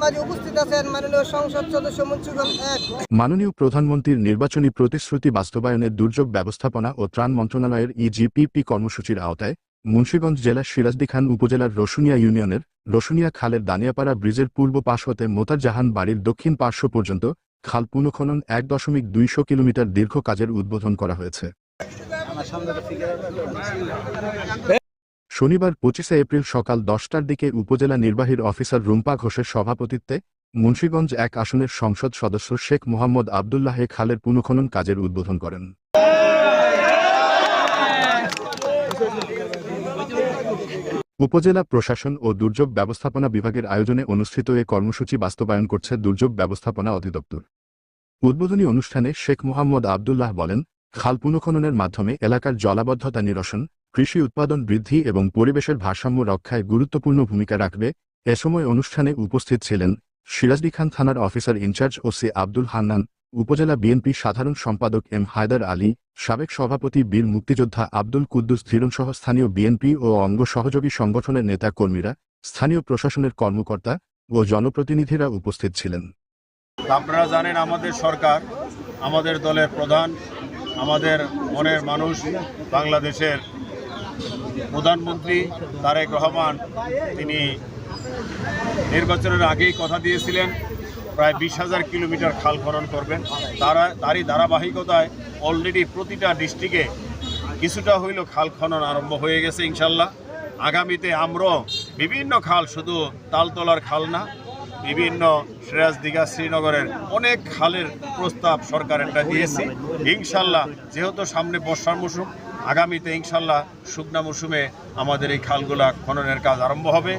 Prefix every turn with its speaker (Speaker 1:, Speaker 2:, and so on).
Speaker 1: মাঝে উপস্থিত আছেন মাননীয় সংসদ সদস্য মুন্সিগঞ্জ ১।
Speaker 2: মাননীয় প্রধানমন্ত্রীর নির্বাচনী প্রতিশ্রুতি বাস্তবায়নে দুর্যোগ ব্যবস্থাপনা ও ত্রাণ মন্ত্রণালয়ের ইজিপিপি কর্মসূচির আওতায় মুন্সিগঞ্জ জেলার সিরাজদিখান উপজেলার রসুনিয়া ইউনিয়নের রসুনিয়া খালের দানিয়াপাড়া ব্রিজের পূর্ব পাশ হতে মোতার জাহান বাড়ির দক্ষিণ পার্শ্ব পর্যন্ত খাল পুনঃখনন ১.২০০ কিলোমিটার দীর্ঘ কাজের উদ্বোধন করা হয়েছে। শনিবার ২৫ এপ্রিল সকাল ১০টার দিকে উপজেলা নির্বাহীর অফিসার রুম্পা ঘোষের সভাপতিত্বে মুন্সিগঞ্জ ১ আসনের সংসদ সদস্য শেখ মোহাম্মদ আবদুল্লাহ খালের পুনঃখনন কাজের উদ্বোধন করেন। উপজেলা প্রশাসন ও দুর্যোগ ব্যবস্থাপনা বিভাগের আয়োজনে অনুষ্ঠিত এ কর্মসূচি বাস্তবায়ন করছে দুর্যোগ ব্যবস্থাপনা অধিদপ্তর। উদ্বোধনী অনুষ্ঠানে শেখ মোহাম্মদ আবদুল্লাহ বলেন, খাল পুনঃখননের মাধ্যমে এলাকার জলাবদ্ধতা নিরসন, কৃষি উৎপাদন বৃদ্ধি এবং পরিবেশের ভারসাম্য রক্ষায় গুরুত্বপূর্ণ ভূমিকা রাখবে। এ সময় অনুষ্ঠানে উপস্থিত ছিলেন সিরাজদিখান থানার officer in charge OC Abdul Hannan, upazila BNP সাধারণ সম্পাদক এম হায়দার আলী, সাবেক সভাপতি বীর মুক্তিযোদ্ধা আব্দুল কুদ্দুস ধীরনসহ স্থানীয় বিএনপি ও অঙ্গ সহযোগী সংগঠনের নেতা কর্মীরা, স্থানীয় প্রশাসনের কর্মকর্তা ও জনপ্রতিনিধিরা উপস্থিত ছিলেন।
Speaker 3: আপনারা জানেন, আমাদের সরকার, আমাদের দলের প্রধান, আমাদের মনের মানুষ, বাংলাদেশের প্রধানমন্ত্রী তারেক রহমান, তিনি নির্বাচনের আগেই কথা দিয়েছিলেন প্রায় ২০,০০০ কিলোমিটার খাল খনন করবেন। তারই ধারাবাহিকতায় অলরেডি প্রতিটা ডিস্ট্রিক্টে কিছুটা হইল খাল খনন আরম্ভ হয়ে গেছে। ইনশাল্লাহ আগামীতে আমরাও বিভিন্ন খাল, শুধু তালতলার খাল না, বিভিন্ন সিরাজদিঘা শ্রীনগরের অনেক খালের প্রস্তাব সরকারেরটা দিয়েছি। ইনশাল্লাহ যেহেতু সামনে বর্ষার মৌসুম, আগামীতে ইনশাল্লাহ শুকনা মৌসুমে আমাদের এই খালগুলা খননের কাজ আরম্ভ হবে।